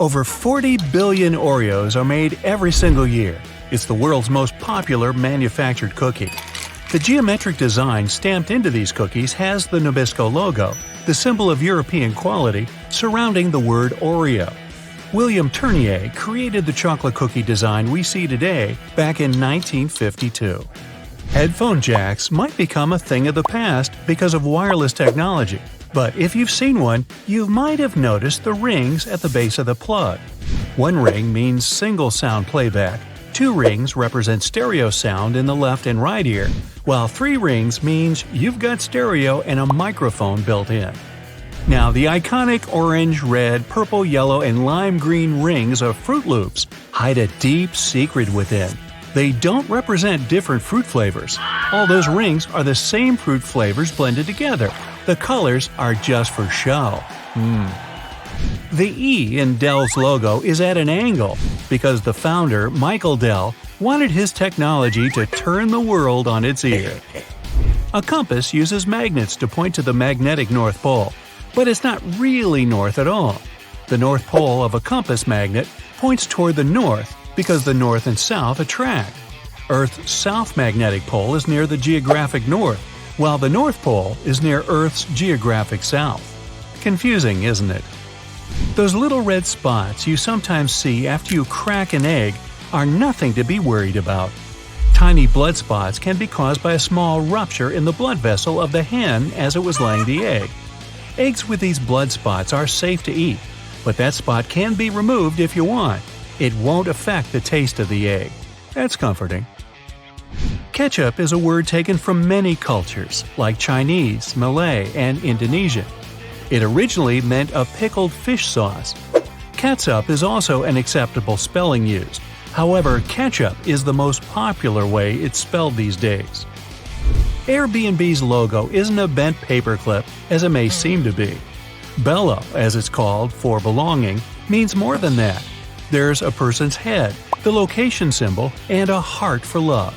Over 40 billion Oreos are made every single year. It's the world's most popular manufactured cookie. The geometric design stamped into these cookies has the Nabisco logo, the symbol of European quality, surrounding the word Oreo. William Tournier created the chocolate cookie design we see today back in 1952. Headphone jacks might become a thing of the past because of wireless technology, but if you've seen one, you might have noticed the rings at the base of the plug. One ring means single sound playback, 2 rings represent stereo sound in the left and right ear, while 3 rings means you've got stereo and a microphone built in. Now, the iconic orange, red, purple, yellow, and lime green rings of Fruit Loops hide a deep secret within. They don't represent different fruit flavors. All those rings are the same fruit flavors blended together. The colors are just for show. The E in Dell's logo is at an angle because the founder, Michael Dell, wanted his technology to turn the world on its ear. A compass uses magnets to point to the magnetic North Pole, but it's not really north at all. The North Pole of a compass magnet points toward the north because the north and south attract. Earth's south magnetic pole is near the geographic north, while the North Pole is near Earth's geographic south. Confusing, isn't it? Those little red spots you sometimes see after you crack an egg are nothing to be worried about. Tiny blood spots can be caused by a small rupture in the blood vessel of the hen as it was laying the egg. Eggs with these blood spots are safe to eat, but that spot can be removed if you want. It won't affect the taste of the egg. That's comforting. Ketchup is a word taken from many cultures, like Chinese, Malay, and Indonesian. It originally meant a pickled fish sauce. Catsup is also an acceptable spelling used. However, ketchup is the most popular way it's spelled these days. Airbnb's logo isn't a bent paperclip as it may seem to be. Bello, as it's called for belonging, means more than that. There's a person's head, the location symbol, and a heart for love.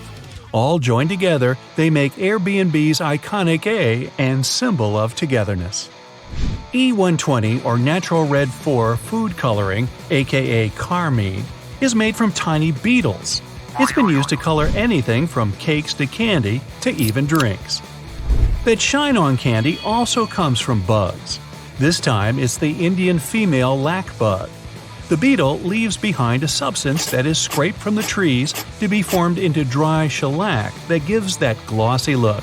All joined together, they make Airbnb's iconic A and symbol of togetherness. E120 or Natural Red 4 food coloring, aka carmine, is made from tiny beetles. It's been used to color anything from cakes to candy to even drinks. That shine on candy also comes from bugs. This time it's the Indian female lac bug. The beetle leaves behind a substance that is scraped from the trees to be formed into dry shellac that gives that glossy look.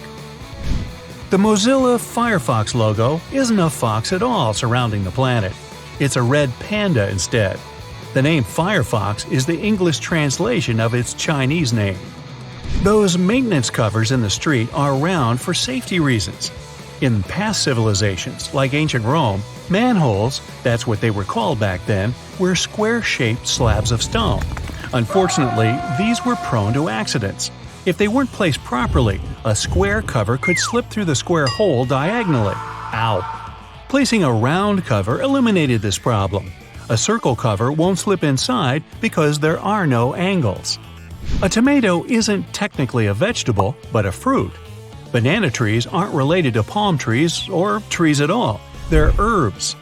The Mozilla Firefox logo isn't a fox at all surrounding the planet. It's a red panda instead. The name Firefox is the English translation of its Chinese name. Those maintenance covers in the street are around for safety reasons. In past civilizations, like ancient Rome, manholes, that's what they were called back then, were square-shaped slabs of stone. Unfortunately, these were prone to accidents. If they weren't placed properly, a square cover could slip through the square hole diagonally. Ow! Placing a round cover eliminated this problem. A circle cover won't slip inside because there are no angles. A tomato isn't technically a vegetable, but a fruit. Banana trees aren't related to palm trees or trees at all. They're herbs.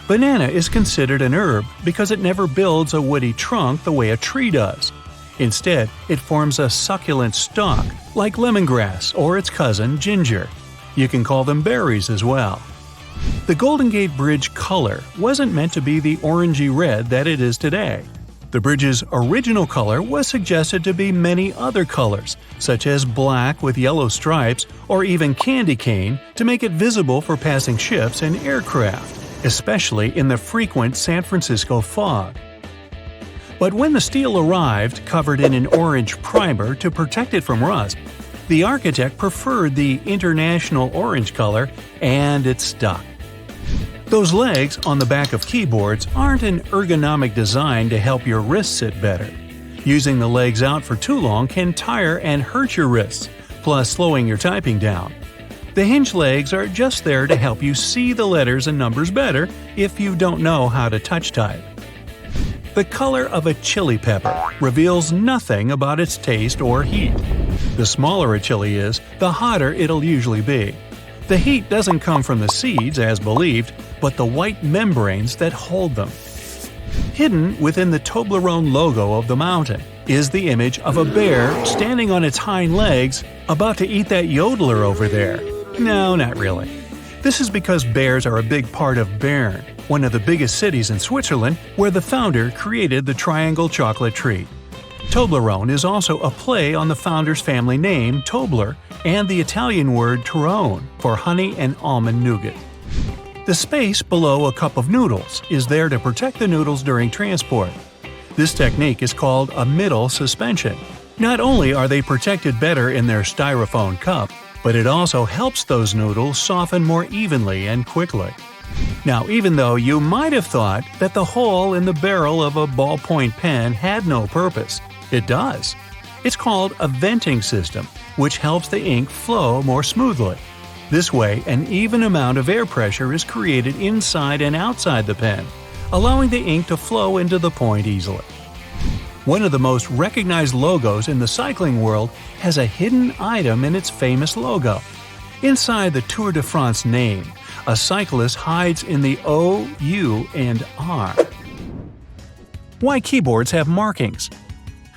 Banana is considered an herb because it never builds a woody trunk the way a tree does. Instead, it forms a succulent stalk, like lemongrass or its cousin ginger. You can call them berries as well. The Golden Gate Bridge color wasn't meant to be the orangey red that it is today. The bridge's original color was suggested to be many other colors, such as black with yellow stripes or even candy cane to make it visible for passing ships and aircraft, especially in the frequent San Francisco fog. But when the steel arrived covered in an orange primer to protect it from rust, the architect preferred the international orange color and it stuck. Those legs on the back of keyboards aren't an ergonomic design to help your wrists sit better. Using the legs out for too long can tire and hurt your wrists, plus slowing your typing down. The hinge legs are just there to help you see the letters and numbers better if you don't know how to touch type. The color of a chili pepper reveals nothing about its taste or heat. The smaller a chili is, the hotter it'll usually be. The heat doesn't come from the seeds, as believed, but the white membranes that hold them. Hidden within the Toblerone logo of the mountain is the image of a bear standing on its hind legs about to eat that yodeler over there. No, not really. This is because bears are a big part of Bern, one of the biggest cities in Switzerland, where the founder created the triangle chocolate treat. Toblerone is also a play on the founder's family name, Tobler, and the Italian word Torrone for honey and almond nougat. The space below a cup of noodles is there to protect the noodles during transport. This technique is called a middle suspension. Not only are they protected better in their styrofoam cup, but it also helps those noodles soften more evenly and quickly. Now, even though you might have thought that the hole in the barrel of a ballpoint pen had no purpose, it does. It's called a venting system, which helps the ink flow more smoothly. This way, an even amount of air pressure is created inside and outside the pen, allowing the ink to flow into the point easily. One of the most recognized logos in the cycling world has a hidden item in its famous logo. Inside the Tour de France name, a cyclist hides in the O, U, and R. Why keyboards have markings?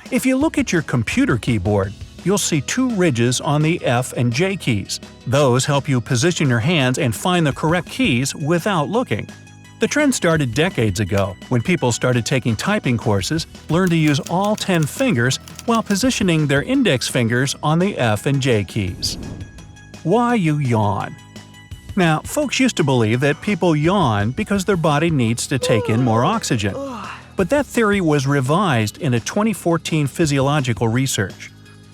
If you look at your computer keyboard, you'll see two ridges on the F and J keys. Those help you position your hands and find the correct keys without looking. The trend started decades ago when people started taking typing courses, learned to use all 10 fingers while positioning their index fingers on the F and J keys. Why you yawn? Now, folks used to believe that people yawn because their body needs to take in more oxygen. But that theory was revised in a 2014 physiological research.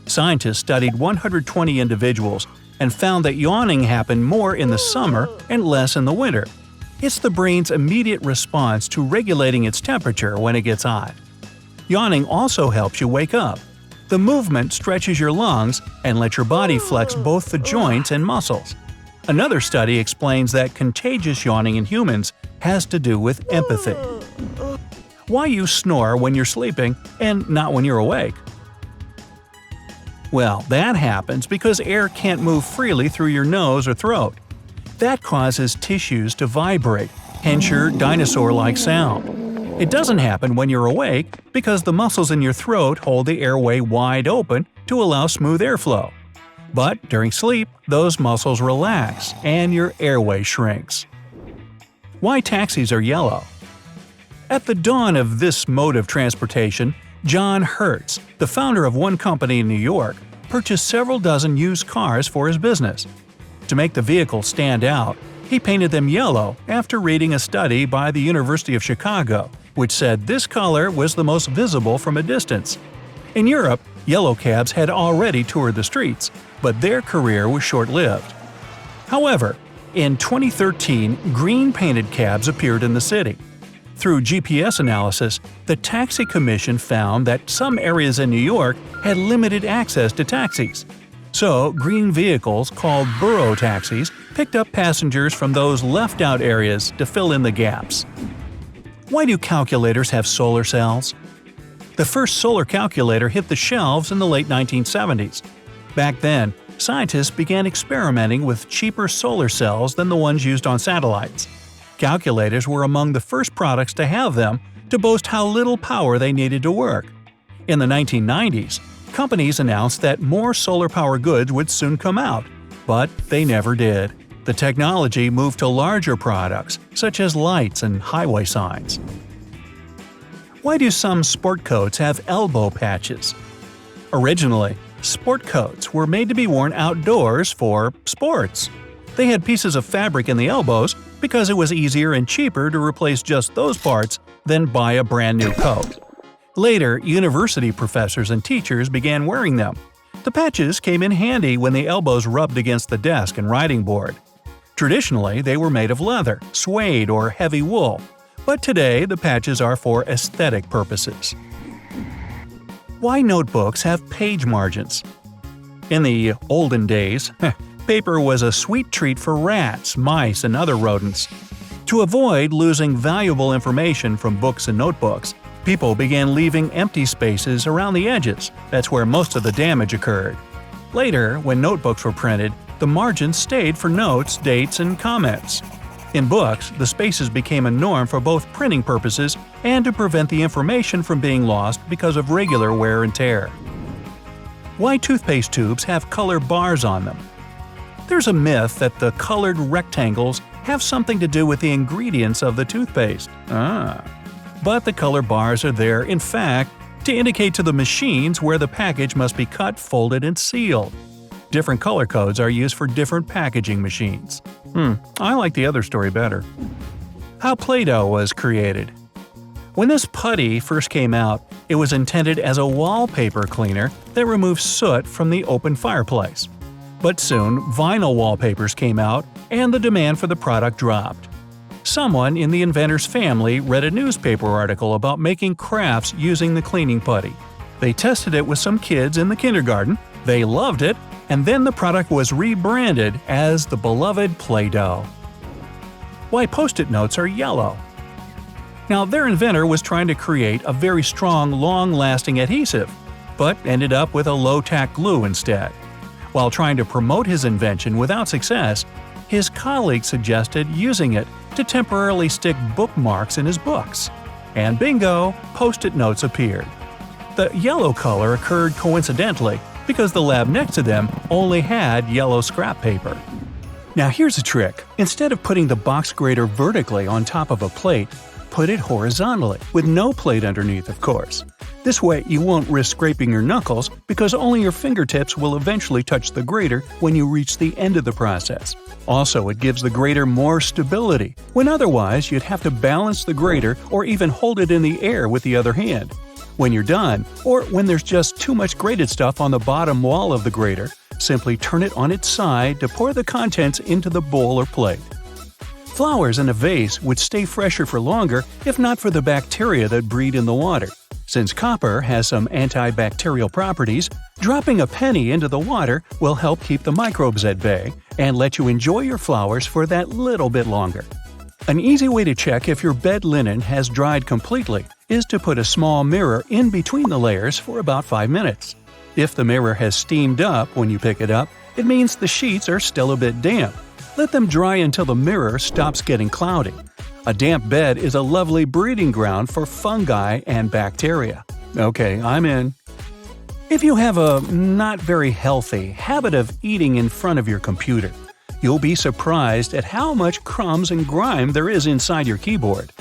Scientists studied 120 individuals and found that yawning happened more in the summer and less in the winter. It's the brain's immediate response to regulating its temperature when it gets hot. Yawning also helps you wake up. The movement stretches your lungs and lets your body flex both the joints and muscles. Another study explains that contagious yawning in humans has to do with empathy. Why you snore when you're sleeping and not when you're awake? Well, that happens because air can't move freely through your nose or throat. That causes tissues to vibrate, hence your dinosaur-like sound. It doesn't happen when you're awake because the muscles in your throat hold the airway wide open to allow smooth airflow. But during sleep, those muscles relax and your airway shrinks. Why taxis are yellow? At the dawn of this mode of transportation, John Hertz, the founder of one company in New York, purchased several dozen used cars for his business. To make the vehicles stand out, he painted them yellow after reading a study by the University of Chicago, which said this color was the most visible from a distance. In Europe, yellow cabs had already toured the streets, but their career was short-lived. However, in 2013, green-painted cabs appeared in the city. Through GPS analysis, the Taxi Commission found that some areas in New York had limited access to taxis. So, green vehicles called borough taxis picked up passengers from those left-out areas to fill in the gaps. Why do calculators have solar cells? The first solar calculator hit the shelves in the late 1970s. Back then, scientists began experimenting with cheaper solar cells than the ones used on satellites. Calculators were among the first products to have them to boast how little power they needed to work. In the 1990s, companies announced that more solar power goods would soon come out, but they never did. The technology moved to larger products, such as lights and highway signs. Why do some sport coats have elbow patches? Originally, sport coats were made to be worn outdoors for sports. They had pieces of fabric in the elbows because it was easier and cheaper to replace just those parts than buy a brand new coat. Later, university professors and teachers began wearing them. The patches came in handy when the elbows rubbed against the desk and writing board. Traditionally, they were made of leather, suede, or heavy wool, but today the patches are for aesthetic purposes. Why notebooks have page margins? In the olden days, paper was a sweet treat for rats, mice, and other rodents. To avoid losing valuable information from books and notebooks, people began leaving empty spaces around the edges. That's where most of the damage occurred. Later, when notebooks were printed, the margins stayed for notes, dates, and comments. In books, the spaces became a norm for both printing purposes and to prevent the information from being lost because of regular wear and tear. Why toothpaste tubes have color bars on them? There's a myth that the colored rectangles have something to do with the ingredients of the toothpaste. But the color bars are there, in fact, to indicate to the machines where the package must be cut, folded, and sealed. Different color codes are used for different packaging machines. I like the other story better. How Play-Doh was created. When this putty first came out, it was intended as a wallpaper cleaner that removes soot from the open fireplace. But soon, vinyl wallpapers came out and the demand for the product dropped. Someone in the inventor's family read a newspaper article about making crafts using the cleaning putty. They tested it with some kids in the kindergarten, they loved it, and then the product was rebranded as the beloved Play-Doh. Why Post-it notes are yellow. Now, their inventor was trying to create a very strong, long-lasting adhesive, but ended up with a low-tack glue instead. While trying to promote his invention without success, his colleague suggested using it to temporarily stick bookmarks in his books. And bingo, Post-it notes appeared. The yellow color occurred coincidentally because the lab next to them only had yellow scrap paper. Now here's a trick. Instead of putting the box grater vertically on top of a plate, put it horizontally, with no plate underneath, of course. This way you won't risk scraping your knuckles because only your fingertips will eventually touch the grater when you reach the end of the process. Also, it gives the grater more stability, when otherwise you'd have to balance the grater or even hold it in the air with the other hand. When you're done, or when there's just too much grated stuff on the bottom wall of the grater, simply turn it on its side to pour the contents into the bowl or plate. Flowers in a vase would stay fresher for longer if not for the bacteria that breed in the water. Since copper has some antibacterial properties, dropping a penny into the water will help keep the microbes at bay and let you enjoy your flowers for that little bit longer. An easy way to check if your bed linen has dried completely is to put a small mirror in between the layers for about 5 minutes. If the mirror has steamed up when you pick it up, it means the sheets are still a bit damp. Let them dry until the mirror stops getting cloudy. A damp bed is a lovely breeding ground for fungi and bacteria. Okay, I'm in. If you have a not very healthy habit of eating in front of your computer, you'll be surprised at how much crumbs and grime there is inside your keyboard.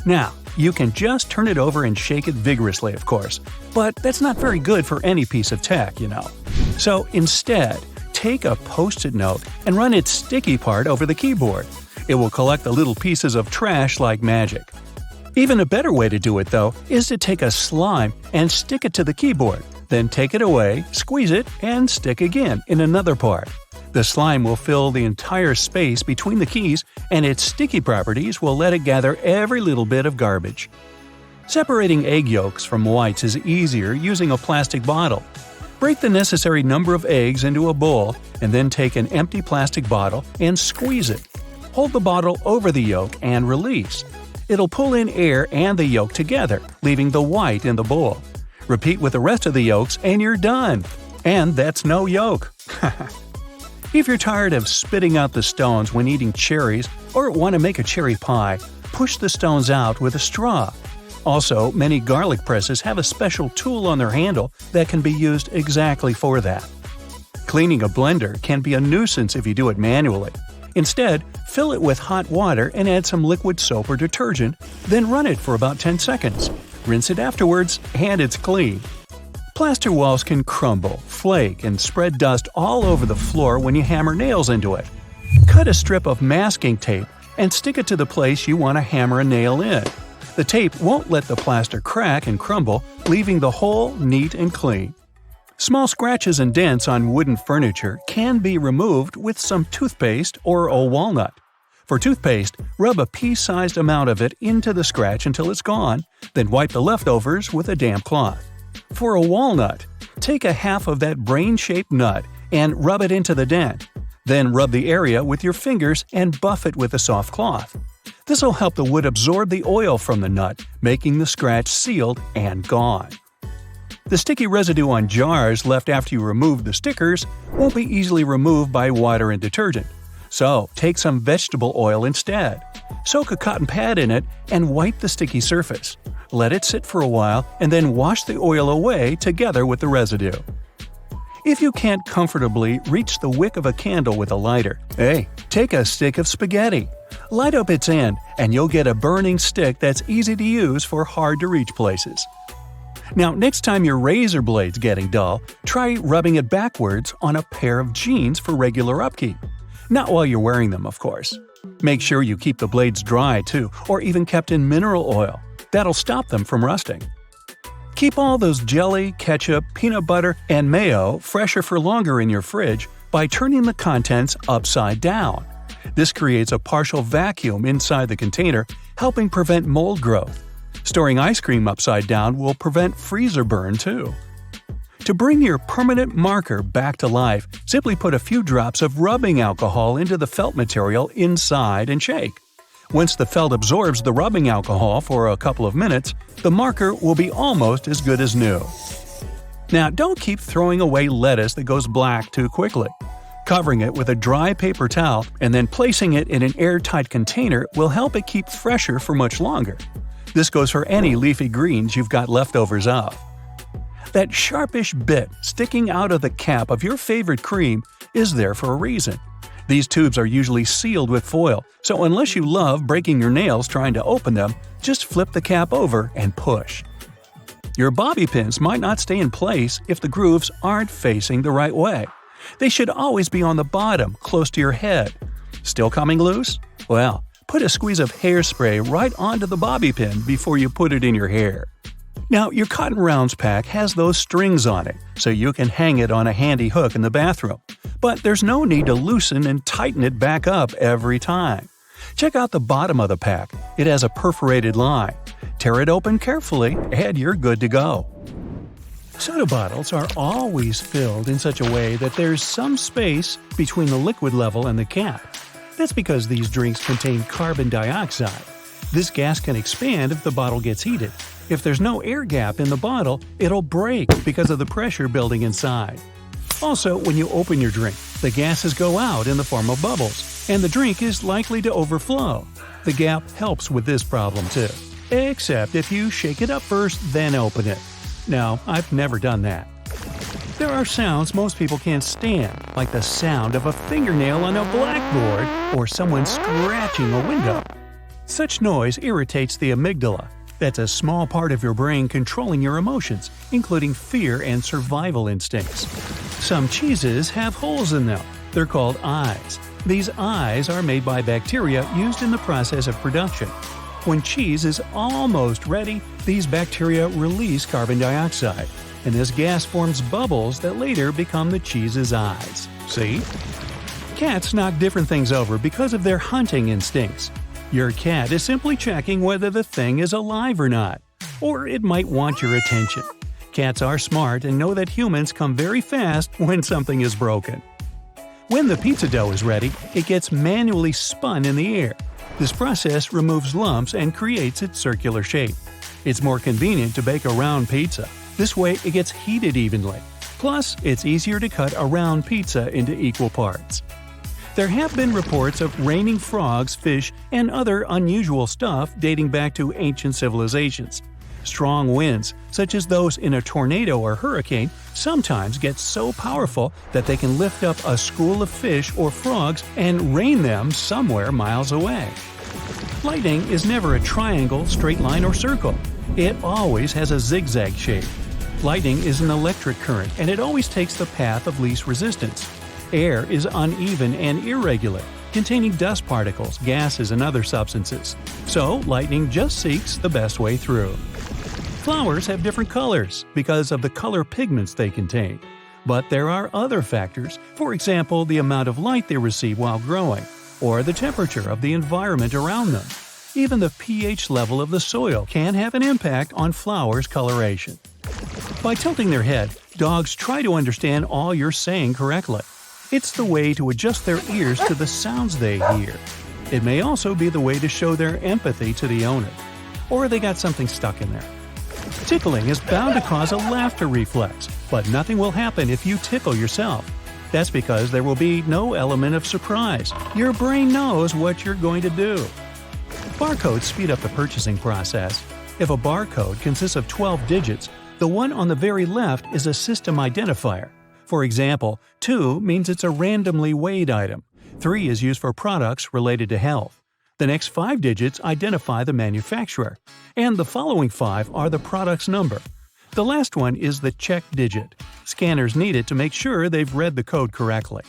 Now, you can just turn it over and shake it vigorously, of course, but that's not very good for any piece of tech, you know. So instead, take a Post-it note and run its sticky part over the keyboard. It will collect the little pieces of trash like magic. Even a better way to do it, though, is to take a slime and stick it to the keyboard, then take it away, squeeze it, and stick again in another part. The slime will fill the entire space between the keys, and its sticky properties will let it gather every little bit of garbage. Separating egg yolks from whites is easier using a plastic bottle. Break the necessary number of eggs into a bowl, and then take an empty plastic bottle and squeeze it. Hold the bottle over the yolk and release. It'll pull in air and the yolk together, leaving the white in the bowl. Repeat with the rest of the yolks and you're done. And that's no yolk. If you're tired of spitting out the stones when eating cherries or want to make a cherry pie, push the stones out with a straw. Also, many garlic presses have a special tool on their handle that can be used exactly for that. Cleaning a blender can be a nuisance if you do it manually. Instead, fill it with hot water and add some liquid soap or detergent, then run it for about 10 seconds. Rinse it afterwards, and it's clean. Plaster walls can crumble, flake, and spread dust all over the floor when you hammer nails into it. Cut a strip of masking tape and stick it to the place you want to hammer a nail in. The tape won't let the plaster crack and crumble, leaving the hole neat and clean. Small scratches and dents on wooden furniture can be removed with some toothpaste or a walnut. For toothpaste, rub a pea-sized amount of it into the scratch until it's gone, then wipe the leftovers with a damp cloth. For a walnut, take a half of that brain-shaped nut and rub it into the dent. Then rub the area with your fingers and buff it with a soft cloth. This will help the wood absorb the oil from the nut, making the scratch sealed and gone. The sticky residue on jars left after you remove the stickers won't be easily removed by water and detergent. So, take some vegetable oil instead. Soak a cotton pad in it and wipe the sticky surface. Let it sit for a while and then wash the oil away together with the residue. If you can't comfortably reach the wick of a candle with a lighter, hey, take a stick of spaghetti. Light up its end and you'll get a burning stick that's easy to use for hard-to-reach places. Now, next time your razor blade's getting dull, try rubbing it backwards on a pair of jeans for regular upkeep. Not while you're wearing them, of course. Make sure you keep the blades dry, too, or even kept in mineral oil. That'll stop them from rusting. Keep all those jelly, ketchup, peanut butter, and mayo fresher for longer in your fridge by turning the contents upside down. This creates a partial vacuum inside the container, helping prevent mold growth. Storing ice cream upside down will prevent freezer burn, too. To bring your permanent marker back to life, simply put a few drops of rubbing alcohol into the felt material inside and shake. Once the felt absorbs the rubbing alcohol for a couple of minutes, the marker will be almost as good as new. Now, don't keep throwing away lettuce that goes black too quickly. Covering it with a dry paper towel and then placing it in an airtight container will help it keep fresher for much longer. This goes for any leafy greens you've got leftovers of. That sharpish bit sticking out of the cap of your favorite cream is there for a reason. These tubes are usually sealed with foil, so unless you love breaking your nails trying to open them, just flip the cap over and push. Your bobby pins might not stay in place if the grooves aren't facing the right way. They should always be on the bottom, close to your head. Still coming loose? Well, put a squeeze of hairspray right onto the bobby pin before you put it in your hair. Now, your cotton rounds pack has those strings on it, so you can hang it on a handy hook in the bathroom. But there's no need to loosen and tighten it back up every time. Check out the bottom of the pack. It has a perforated line. Tear it open carefully, and you're good to go. Soda bottles are always filled in such a way that there's some space between the liquid level and the cap. That's because these drinks contain carbon dioxide. This gas can expand if the bottle gets heated. If there's no air gap in the bottle, it'll break because of the pressure building inside. Also, when you open your drink, the gases go out in the form of bubbles, and the drink is likely to overflow. The gap helps with this problem too. Except if you shake it up first, then open it. No, I've never done that. There are sounds most people can't stand, like the sound of a fingernail on a blackboard or someone scratching a window. Such noise irritates the amygdala. That's a small part of your brain controlling your emotions, including fear and survival instincts. Some cheeses have holes in them. They're called eyes. These eyes are made by bacteria used in the process of production. When cheese is almost ready, these bacteria release carbon dioxide, and this gas forms bubbles that later become the cheese's eyes. See? Cats knock different things over because of their hunting instincts. Your cat is simply checking whether the thing is alive or not, or it might want your attention. Cats are smart and know that humans come very fast when something is broken. When the pizza dough is ready, it gets manually spun in the air. This process removes lumps and creates its circular shape. It's more convenient to bake a round pizza. This way it gets heated evenly. Plus, it's easier to cut a round pizza into equal parts. There have been reports of raining frogs, fish, and other unusual stuff dating back to ancient civilizations. Strong winds, such as those in a tornado or hurricane, sometimes get so powerful that they can lift up a school of fish or frogs and rain them somewhere miles away. Lightning is never a triangle, straight line, or circle. It always has a zigzag shape. Lightning is an electric current, and it always takes the path of least resistance. Air is uneven and irregular, containing dust particles, gases, and other substances. So, lightning just seeks the best way through. Flowers have different colors because of the color pigments they contain. But there are other factors, for example, the amount of light they receive while growing, or the temperature of the environment around them. Even the pH level of the soil can have an impact on flowers' coloration. By tilting their head, dogs try to understand all you're saying correctly. It's the way to adjust their ears to the sounds they hear. It may also be the way to show their empathy to the owner. Or they got something stuck in there. Tickling is bound to cause a laughter reflex, but nothing will happen if you tickle yourself. That's because there will be no element of surprise. Your brain knows what you're going to do. Barcodes speed up the purchasing process. If a barcode consists of 12 digits, the one on the very left is a system identifier. For example, 2 means it's a randomly weighed item. 3 is used for products related to health. The next 5 digits identify the manufacturer, and the following 5 are the product's number. The last one is the check digit. Scanners need it to make sure they've read the code correctly.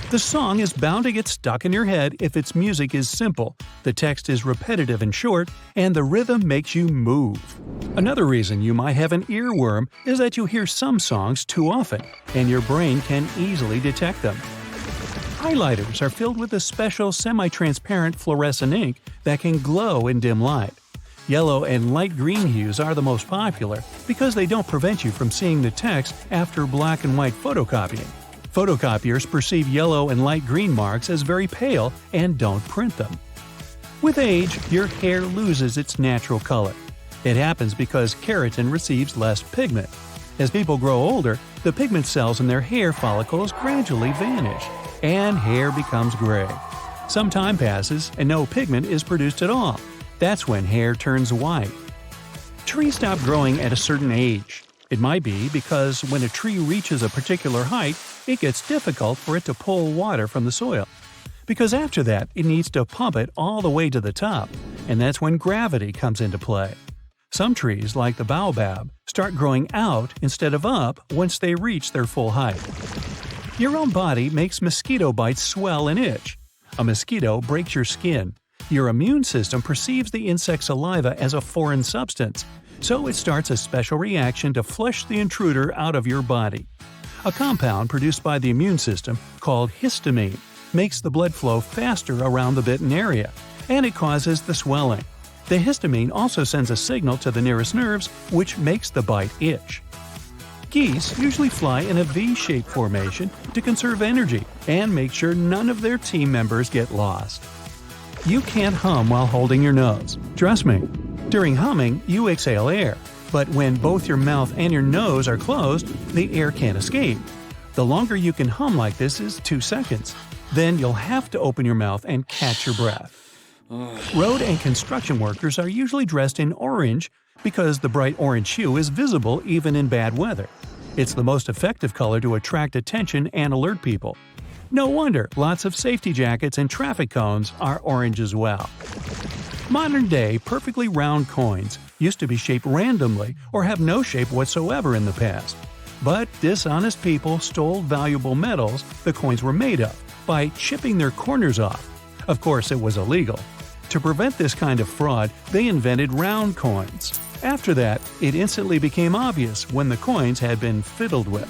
The song is bound to get stuck in your head if its music is simple, the text is repetitive and short, and the rhythm makes you move. Another reason you might have an earworm is that you hear some songs too often, and your brain can easily detect them. Highlighters are filled with a special semi-transparent fluorescent ink that can glow in dim light. Yellow and light green hues are the most popular because they don't prevent you from seeing the text after black and white photocopying. Photocopiers perceive yellow and light green marks as very pale and don't print them. With age, your hair loses its natural color. It happens because keratin receives less pigment. As people grow older, the pigment cells in their hair follicles gradually vanish, and hair becomes gray. Some time passes and no pigment is produced at all. That's when hair turns white. Trees stop growing at a certain age. It might be because when a tree reaches a particular height, it gets difficult for it to pull water from the soil. Because after that, it needs to pump it all the way to the top, and that's when gravity comes into play. Some trees, like the baobab, start growing out instead of up once they reach their full height. Your own body makes mosquito bites swell and itch. A mosquito breaks your skin. Your immune system perceives the insect's saliva as a foreign substance, so it starts a special reaction to flush the intruder out of your body. A compound produced by the immune system, called histamine, makes the blood flow faster around the bitten area, and it causes the swelling. The histamine also sends a signal to the nearest nerves, which makes the bite itch. Geese usually fly in a V-shaped formation to conserve energy and make sure none of their team members get lost. You can't hum while holding your nose. Trust me. During humming, you exhale air, but when both your mouth and your nose are closed, the air can't escape. The longer you can hum like this is 2 seconds. Then you'll have to open your mouth and catch your breath. Road and construction workers are usually dressed in orange because the bright orange hue is visible even in bad weather. It's the most effective color to attract attention and alert people. No wonder lots of safety jackets and traffic cones are orange as well. Modern-day, perfectly round coins used to be shaped randomly or have no shape whatsoever in the past. But dishonest people stole valuable metals the coins were made of by chipping their corners off. Of course, it was illegal. To prevent this kind of fraud, they invented round coins. After that, it instantly became obvious when the coins had been fiddled with.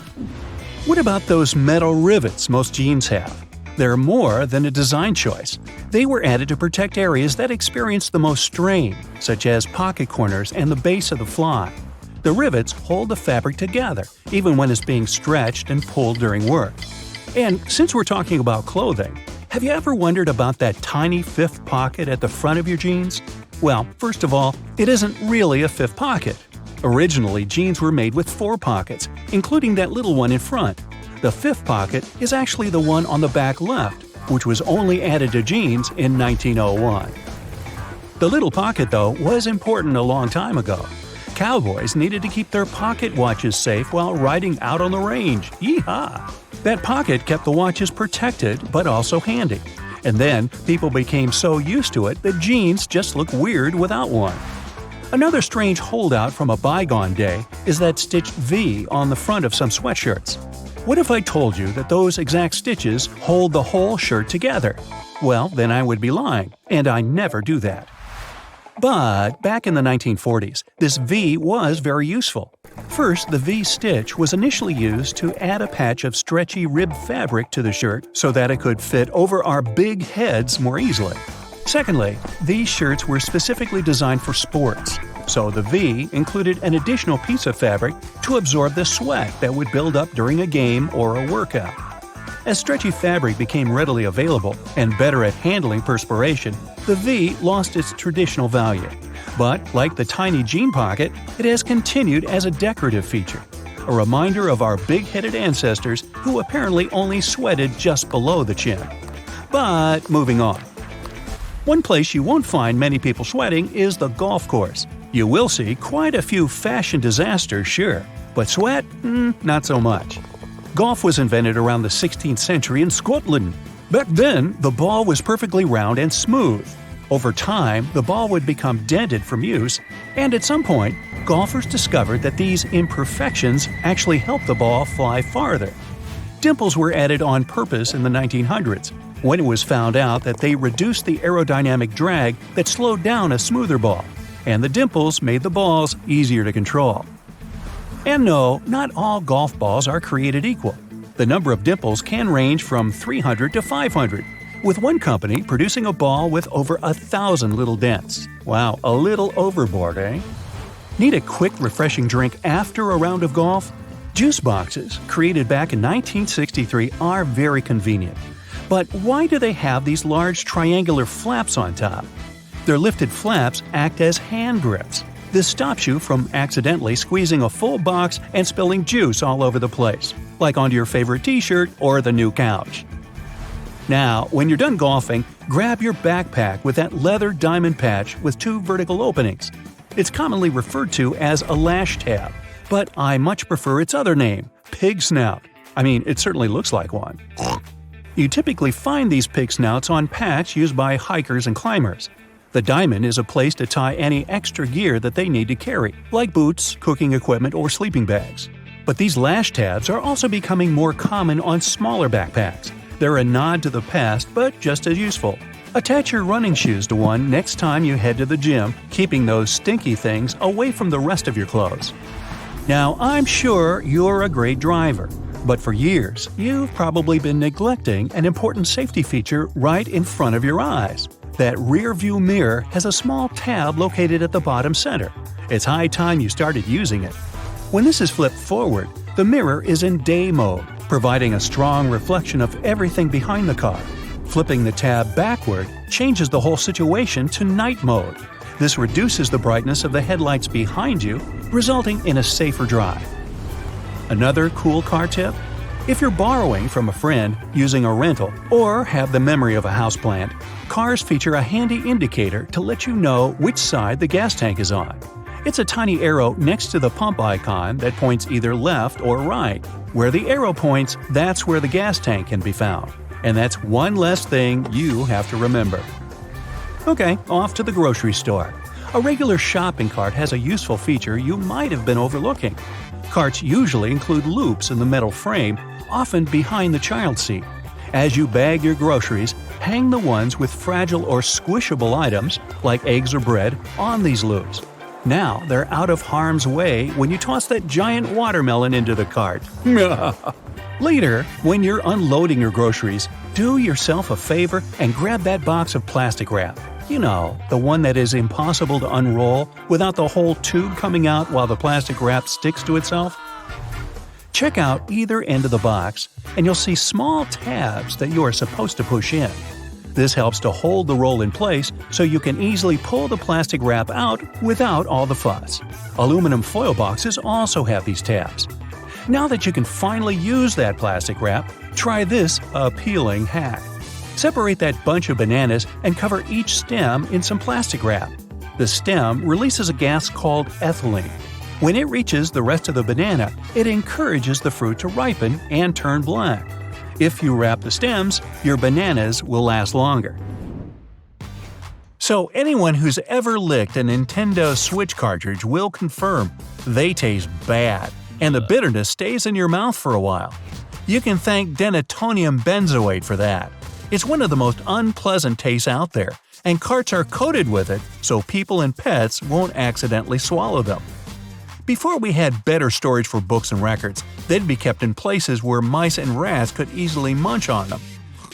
What about those metal rivets most jeans have? They're more than a design choice. They were added to protect areas that experience the most strain, such as pocket corners and the base of the fly. The rivets hold the fabric together, even when it's being stretched and pulled during work. And since we're talking about clothing, have you ever wondered about that tiny fifth pocket at the front of your jeans? Well, first of all, it isn't really a fifth pocket. Originally, jeans were made with 4 pockets, including that little one in front. The fifth pocket is actually the one on the back left, which was only added to jeans in 1901. The little pocket, though, was important a long time ago. Cowboys needed to keep their pocket watches safe while riding out on the range. Yee-haw! That pocket kept the watches protected but also handy. And then people became so used to it that jeans just look weird without one. Another strange holdout from a bygone day is that stitched V on the front of some sweatshirts. What if I told you that those exact stitches hold the whole shirt together? Well, then I would be lying, and I never do that. But back in the 1940s, this V was very useful. First, the V stitch was initially used to add a patch of stretchy rib fabric to the shirt so that it could fit over our big heads more easily. Secondly, these shirts were specifically designed for sports, so the V included an additional piece of fabric to absorb the sweat that would build up during a game or a workout. As stretchy fabric became readily available and better at handling perspiration, the V lost its traditional value. But, like the tiny jean pocket, it has continued as a decorative feature, a reminder of our big-headed ancestors who apparently only sweated just below the chin. But moving on. One place you won't find many people sweating is the golf course. You will see quite a few fashion disasters, sure, but sweat? Not so much. Golf was invented around the 16th century in Scotland. Back then, the ball was perfectly round and smooth. Over time, the ball would become dented from use, and at some point, golfers discovered that these imperfections actually helped the ball fly farther. Dimples were added on purpose in the 1900s, when it was found out that they reduced the aerodynamic drag that slowed down a smoother ball, and the dimples made the balls easier to control. And no, not all golf balls are created equal. The number of dimples can range from 300 to 500, with one company producing a ball with over 1,000 little dents. Wow, a little overboard, eh? Need a quick, refreshing drink after a round of golf? Juice boxes, created back in 1963, are very convenient. But why do they have these large triangular flaps on top? Their lifted flaps act as hand grips. This stops you from accidentally squeezing a full box and spilling juice all over the place, like onto your favorite t-shirt or the new couch. Now, when you're done golfing, grab your backpack with that leather diamond patch with 2 vertical openings. It's commonly referred to as a lash tab, but I much prefer its other name, pig snout. I mean, it certainly looks like one. You typically find these pig snouts on packs used by hikers and climbers. The diamond is a place to tie any extra gear that they need to carry, like boots, cooking equipment, or sleeping bags. But these lash tabs are also becoming more common on smaller backpacks. They're a nod to the past, but just as useful. Attach your running shoes to one next time you head to the gym, keeping those stinky things away from the rest of your clothes. Now, I'm sure you're a great driver, but for years, you've probably been neglecting an important safety feature right in front of your eyes. That rear-view mirror has a small tab located at the bottom center. It's high time you started using it. When this is flipped forward, the mirror is in day mode, providing a strong reflection of everything behind the car. Flipping the tab backward changes the whole situation to night mode. This reduces the brightness of the headlights behind you, resulting in a safer drive. Another cool car tip? If you're borrowing from a friend, using a rental, or have the memory of a houseplant, cars feature a handy indicator to let you know which side the gas tank is on. It's a tiny arrow next to the pump icon that points either left or right. Where the arrow points, that's where the gas tank can be found. And that's one less thing you have to remember. Okay, off to the grocery store. A regular shopping cart has a useful feature you might have been overlooking. Carts usually include loops in the metal frame, often behind the child seat. As you bag your groceries, hang the ones with fragile or squishable items, like eggs or bread, on these loops. Now they're out of harm's way when you toss that giant watermelon into the cart. Later, when you're unloading your groceries, do yourself a favor and grab that box of plastic wrap. You know, the one that is impossible to unroll without the whole tube coming out while the plastic wrap sticks to itself. Check out either end of the box, and you'll see small tabs that you are supposed to push in. This helps to hold the roll in place so you can easily pull the plastic wrap out without all the fuss. Aluminum foil boxes also have these tabs. Now that you can finally use that plastic wrap, try this appealing hack. Separate that bunch of bananas and cover each stem in some plastic wrap. The stem releases a gas called ethylene. When it reaches the rest of the banana, it encourages the fruit to ripen and turn black. If you wrap the stems, your bananas will last longer. So anyone who's ever licked a Nintendo Switch cartridge will confirm they taste bad, and the bitterness stays in your mouth for a while. You can thank denatonium benzoate for that. It's one of the most unpleasant tastes out there, and carts are coated with it so people and pets won't accidentally swallow them. Before we had better storage for books and records, they'd be kept in places where mice and rats could easily munch on them.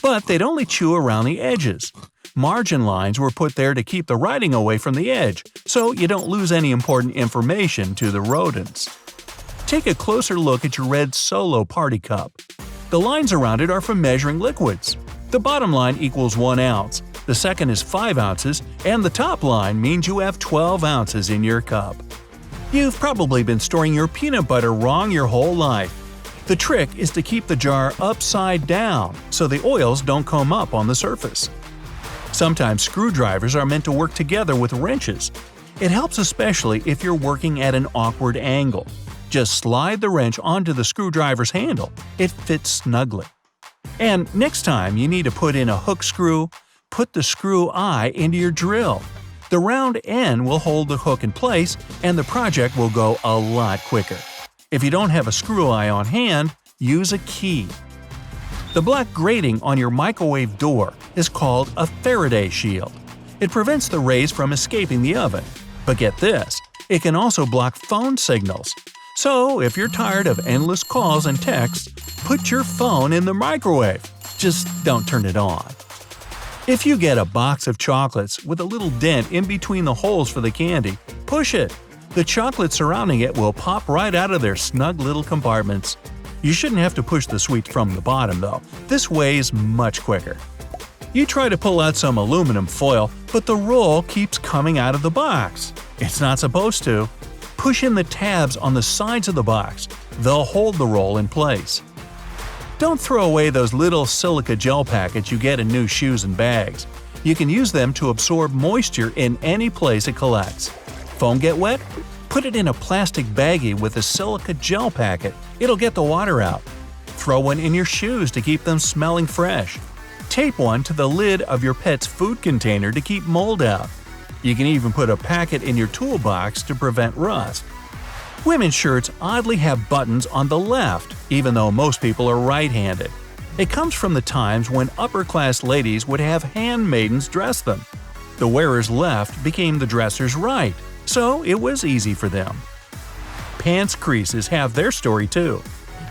But they'd only chew around the edges. Margin lines were put there to keep the writing away from the edge, so you don't lose any important information to the rodents. Take a closer look at your red Solo party cup. The lines around it are for measuring liquids. The bottom line equals 1 ounce, the second is 5 ounces, and the top line means you have 12 ounces in your cup. You've probably been storing your peanut butter wrong your whole life. The trick is to keep the jar upside down so the oils don't come up on the surface. Sometimes screwdrivers are meant to work together with wrenches. It helps especially if you're working at an awkward angle. Just slide the wrench onto the screwdriver's handle. It fits snugly. And next time you need to put in a hook screw, put the screw eye into your drill. The round end will hold the hook in place and the project will go a lot quicker. If you don't have a screw eye on hand, use a key. The black grating on your microwave door is called a Faraday shield. It prevents the rays from escaping the oven. But get this, it can also block phone signals. So if you're tired of endless calls and texts, put your phone in the microwave. Just don't turn it on. If you get a box of chocolates with a little dent in between the holes for the candy, push it. The chocolate surrounding it will pop right out of their snug little compartments. You shouldn't have to push the sweets from the bottom, though. This way is much quicker. You try to pull out some aluminum foil, but the roll keeps coming out of the box. It's not supposed to. Push in the tabs on the sides of the box. They'll hold the roll in place. Don't throw away those little silica gel packets you get in new shoes and bags. You can use them to absorb moisture in any place it collects. Phone get wet? Put it in a plastic baggie with a silica gel packet. It'll get the water out. Throw one in your shoes to keep them smelling fresh. Tape one to the lid of your pet's food container to keep mold out. You can even put a packet in your toolbox to prevent rust. Women's shirts oddly have buttons on the left, even though most people are right-handed. It comes from the times when upper-class ladies would have handmaidens dress them. The wearer's left became the dresser's right, so it was easy for them. Pants creases have their story too.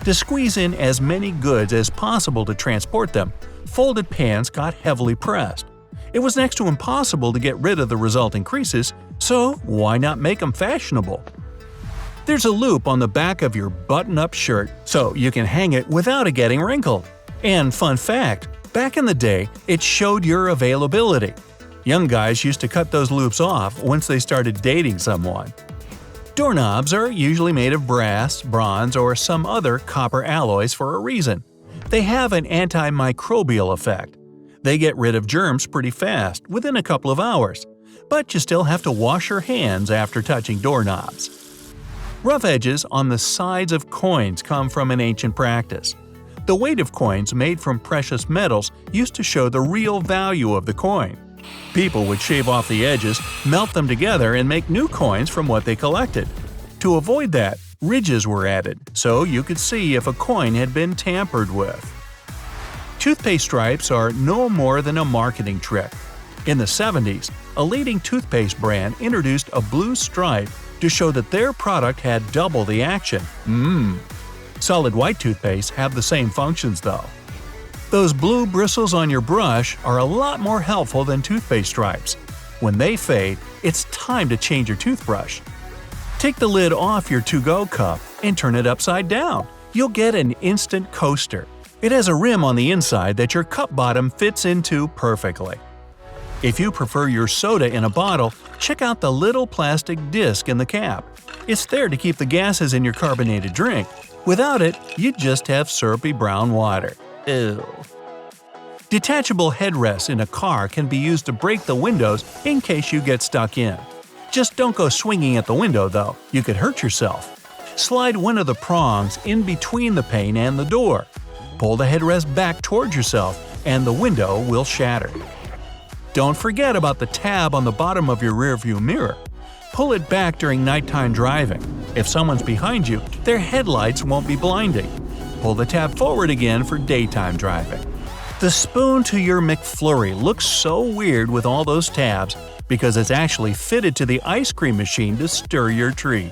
To squeeze in as many goods as possible to transport them, folded pants got heavily pressed. It was next to impossible to get rid of the resulting creases, so why not make them fashionable? There's a loop on the back of your button-up shirt so you can hang it without it getting wrinkled. And fun fact, back in the day, it showed your availability. Young guys used to cut those loops off once they started dating someone. Doorknobs are usually made of brass, bronze, or some other copper alloys for a reason. They have an antimicrobial effect. They get rid of germs pretty fast, within a couple of hours. But you still have to wash your hands after touching doorknobs. Rough edges on the sides of coins come from an ancient practice. The weight of coins made from precious metals used to show the real value of the coin. People would shave off the edges, melt them together, and make new coins from what they collected. To avoid that, ridges were added, so you could see if a coin had been tampered with. Toothpaste stripes are no more than a marketing trick. In the 70s, a leading toothpaste brand introduced a blue stripe to show that their product had double the action. Solid white toothpaste have the same functions though. Those blue bristles on your brush are a lot more helpful than toothpaste stripes. When they fade, it's time to change your toothbrush. Take the lid off your to-go cup and turn it upside down. You'll get an instant coaster. It has a rim on the inside that your cup bottom fits into perfectly. If you prefer your soda in a bottle, check out the little plastic disc in the cap. It's there to keep the gases in your carbonated drink. Without it, you'd just have syrupy brown water. Ew. Detachable headrests in a car can be used to break the windows in case you get stuck in. Just don't go swinging at the window though, you could hurt yourself. Slide one of the prongs in between the pane and the door. Pull the headrest back towards yourself and the window will shatter. Don't forget about the tab on the bottom of your rearview mirror. Pull it back during nighttime driving. If someone's behind you, their headlights won't be blinding. Pull the tab forward again for daytime driving. The spoon to your McFlurry looks so weird with all those tabs because it's actually fitted to the ice cream machine to stir your treat.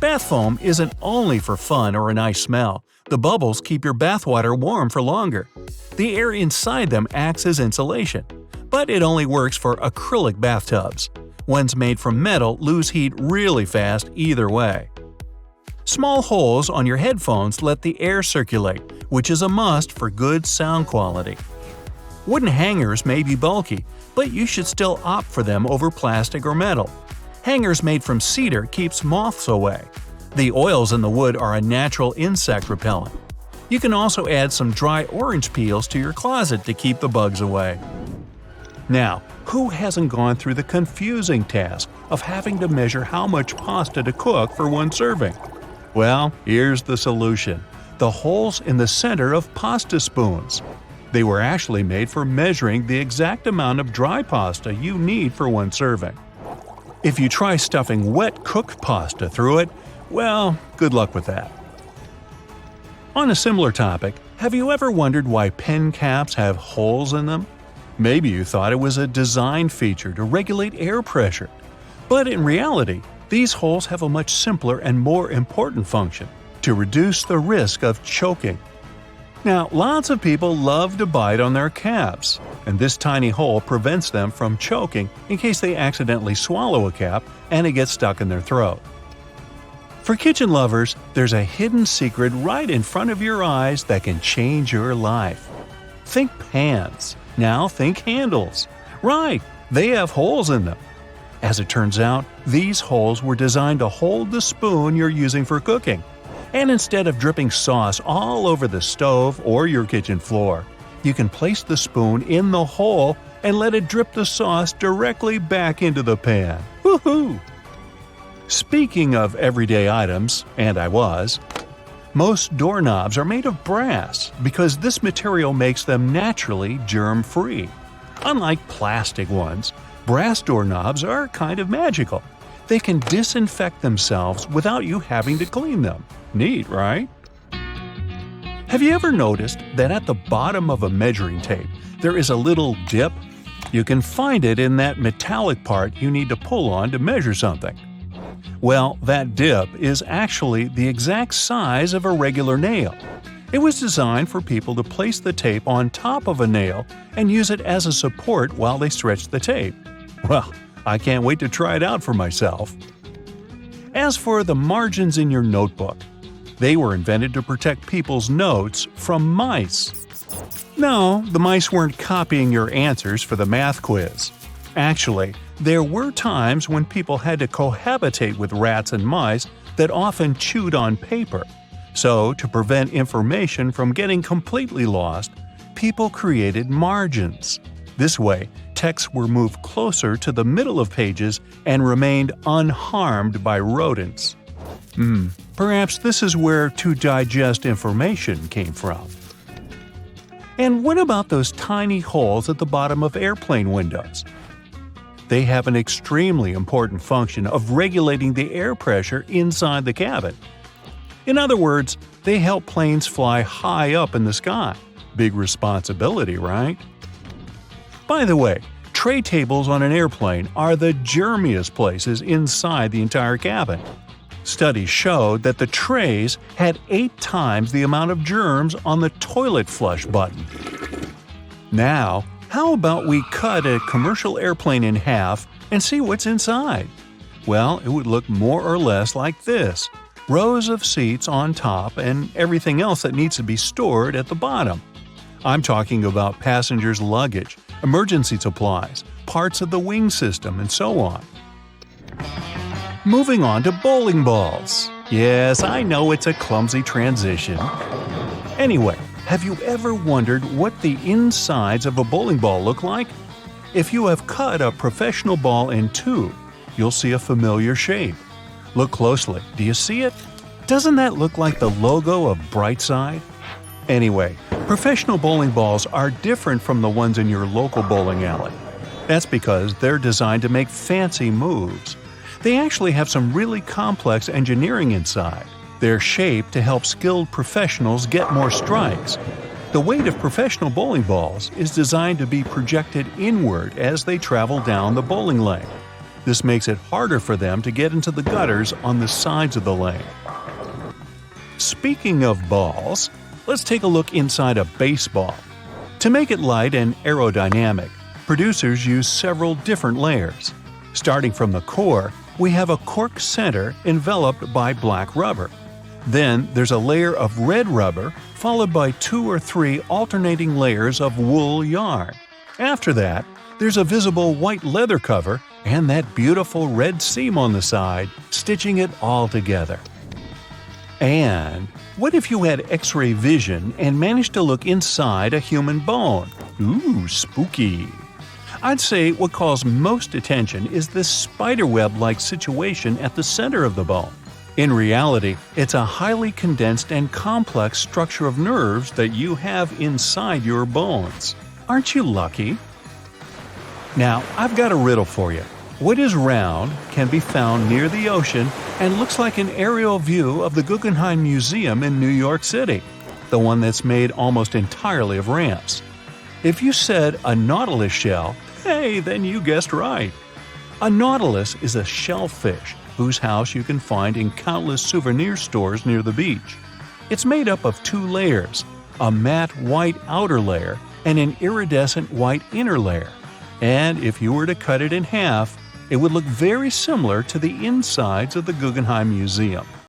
Bath foam isn't only for fun or a nice smell. The bubbles keep your bathwater warm for longer. The air inside them acts as insulation. But it only works for acrylic bathtubs. Ones made from metal lose heat really fast either way. Small holes on your headphones let the air circulate, which is a must for good sound quality. Wooden hangers may be bulky, but you should still opt for them over plastic or metal. Hangers made from cedar keeps moths away. The oils in the wood are a natural insect repellent. You can also add some dry orange peels to your closet to keep the bugs away. Now, who hasn't gone through the confusing task of having to measure how much pasta to cook for one serving? Well, here's the solution: the holes in the center of pasta spoons. They were actually made for measuring the exact amount of dry pasta you need for one serving. If you try stuffing wet cooked pasta through it, well, good luck with that. On a similar topic, have you ever wondered why pen caps have holes in them? Maybe you thought it was a design feature to regulate air pressure. But in reality, these holes have a much simpler and more important function: to reduce the risk of choking. Now, lots of people love to bite on their caps, and this tiny hole prevents them from choking in case they accidentally swallow a cap and it gets stuck in their throat. For kitchen lovers, there's a hidden secret right in front of your eyes that can change your life. Think pans. Now think handles. Right, they have holes in them. As it turns out, these holes were designed to hold the spoon you're using for cooking. And instead of dripping sauce all over the stove or your kitchen floor, you can place the spoon in the hole and let it drip the sauce directly back into the pan. Woohoo! Speaking of everyday items, and most doorknobs are made of brass because this material makes them naturally germ-free. Unlike plastic ones, brass doorknobs are kind of magical. They can disinfect themselves without you having to clean them. Neat, right? Have you ever noticed that at the bottom of a measuring tape there is a little dip? You can find it in that metallic part you need to pull on to measure something. Well, that dip is actually the exact size of a regular nail. It was designed for people to place the tape on top of a nail and use it as a support while they stretch the tape. Well, I can't wait to try it out for myself. As for the margins in your notebook, they were invented to protect people's notes from mice. No, the mice weren't copying your answers for the math quiz. Actually, there were times when people had to cohabitate with rats and mice that often chewed on paper. So, to prevent information from getting completely lost, people created margins. This way, texts were moved closer to the middle of pages and remained unharmed by rodents. Perhaps this is where to digest information came from. And what about those tiny holes at the bottom of airplane windows? They have an extremely important function of regulating the air pressure inside the cabin. In other words, they help planes fly high up in the sky. Big responsibility, right? By the way, tray tables on an airplane are the germiest places inside the entire cabin. Studies showed that the trays had 8 times the amount of germs on the toilet flush button. Now, how about we cut a commercial airplane in half and see what's inside? Well, it would look more or less like this: rows of seats on top and everything else that needs to be stored at the bottom. I'm talking about passengers' luggage, emergency supplies, parts of the wing system, and so on. Moving on to bowling balls. Yes, I know it's a clumsy transition. Anyway, have you ever wondered what the insides of a bowling ball look like? If you have cut a professional ball in two, you'll see a familiar shape. Look closely. Do you see it? Doesn't that look like the logo of Brightside? Anyway, professional bowling balls are different from the ones in your local bowling alley. That's because they're designed to make fancy moves. They actually have some really complex engineering inside. They're shaped to help skilled professionals get more strikes. The weight of professional bowling balls is designed to be projected inward as they travel down the bowling lane. This makes it harder for them to get into the gutters on the sides of the lane. Speaking of balls, let's take a look inside a baseball. To make it light and aerodynamic, producers use several different layers. Starting from the core, we have a cork center enveloped by black rubber. Then there's a layer of red rubber, followed by 2 or 3 alternating layers of wool yarn. After that, there's a visible white leather cover and that beautiful red seam on the side, stitching it all together. And what if you had X-ray vision and managed to look inside a human bone? Ooh, spooky! I'd say what calls most attention is this spiderweb-like situation at the center of the bone. In reality, it's a highly condensed and complex structure of nerves that you have inside your bones. Aren't you lucky? Now, I've got a riddle for you. What is round, can be found near the ocean, and looks like an aerial view of the Guggenheim Museum in New York City, the one that's made almost entirely of ramps? If you said a nautilus shell, hey, then you guessed right. A nautilus is a shellfish whose house you can find in countless souvenir stores near the beach. It's made up of two layers, a matte white outer layer and an iridescent white inner layer. And if you were to cut it in half, it would look very similar to the insides of the Guggenheim Museum.